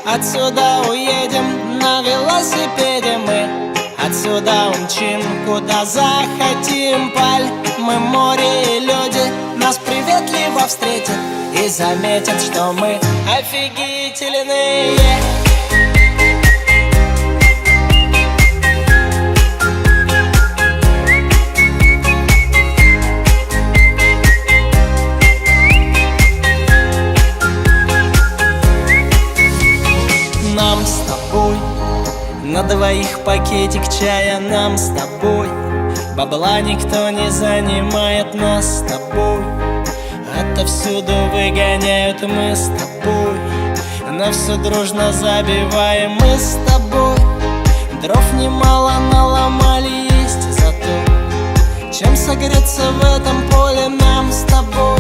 отсюда уедем на велосипеде мы. Отсюда умчим, куда захотим. Паль, мы море и люди нас приветливо встретят и заметят, что мы офигительные. Нам с тобой на двоих пакетик чая, нам с тобой бабла никто не занимает, нас с тобой отовсюду выгоняют, мы с тобой на все дружно забиваем, мы с тобой дров немало наломали, есть зато чем согреться в этом поле. Нам с тобой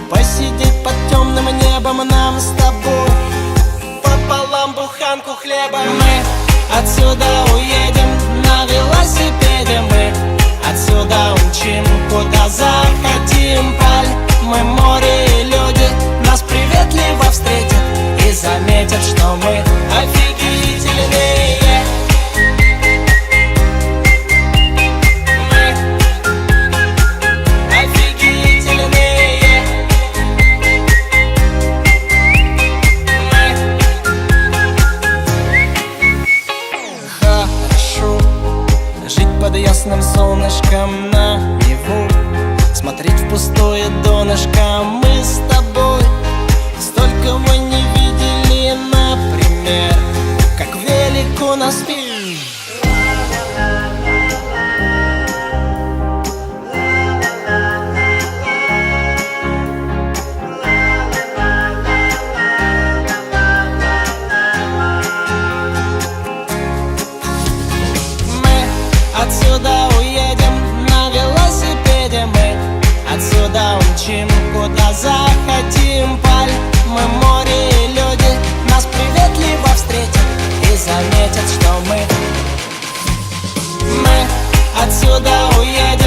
посидеть под темным небом, нам с тобой пополам буханку хлеба. Мы отсюда уедем на велосипеде мы. Отсюда умчим, куда захотим. Паль, мы море и люди нас приветливо встретят и заметят, что мы офигительные. Под ясным солнышком на Неву смотреть в пустое донышко. Мы с тобой столько мы не видели, например, как велик у нас мир. Отсюда уедем на велосипеде мы. Отсюда умчим, куда захотим. Паль, мы море и люди нас приветливо встретят и заметят, что мы отсюда уедем.